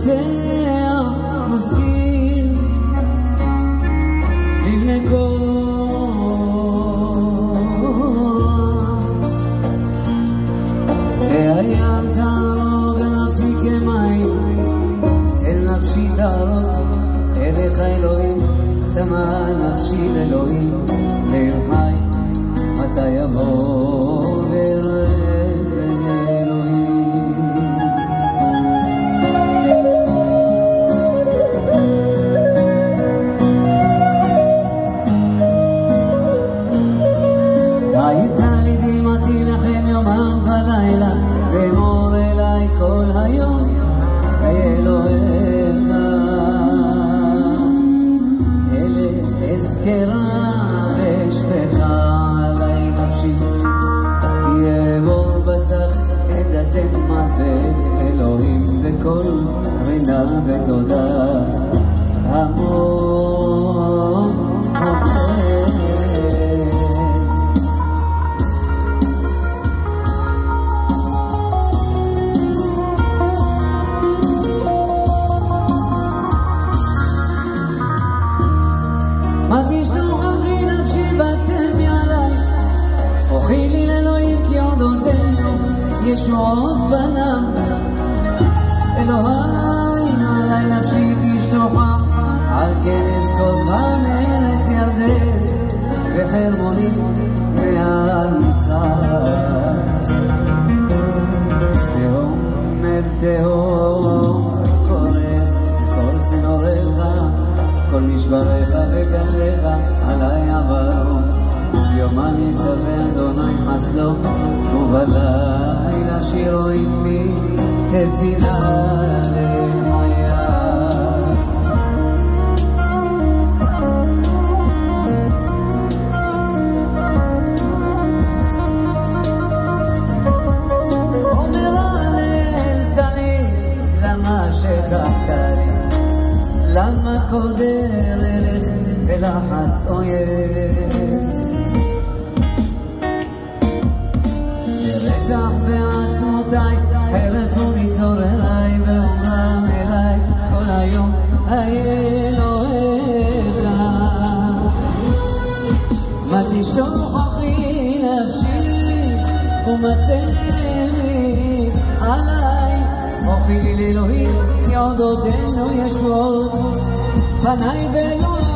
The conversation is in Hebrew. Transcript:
מנצח מזכיר לבני הים תערוג נפי כמים אל נפשי תערוג אליך אלוהים צמא נפשי לאלוהים ליל חי מתי יבוא וראה ואמור אליי כל היום אלוהיך אלה אזכרה ואשפך עלי נפשי כי אעבור בסך עדתם מוות אלוהים וכל רינה ותודה המון מה תשתוך אחי נפשי בתם יעלי אוכי לי לאלוהים כי עוד עודנו ישועות בנם אלוהי עלי נפשי תשתוכה על כן אזכותך מארץ ירדן וחרמוני מעל מצרים תהום אל תהום קורא כל צינוריך כל משבריך וגליך עלי עברו יומם יצווה אדוני חסדו ובלילה שירו עמי תפילה לחיה אומר הלל סליל למה שכחת לי למה קודר אליך ולחץ אויב לרצח בעצמותיי חרף וניצור אליי ואומרם אליי כל היום אלוהיך מה תשתוך אחי נפשי ומתני עליי אוכי לי לאלוהים כי עוד עודנו ישועות פניי באלוהים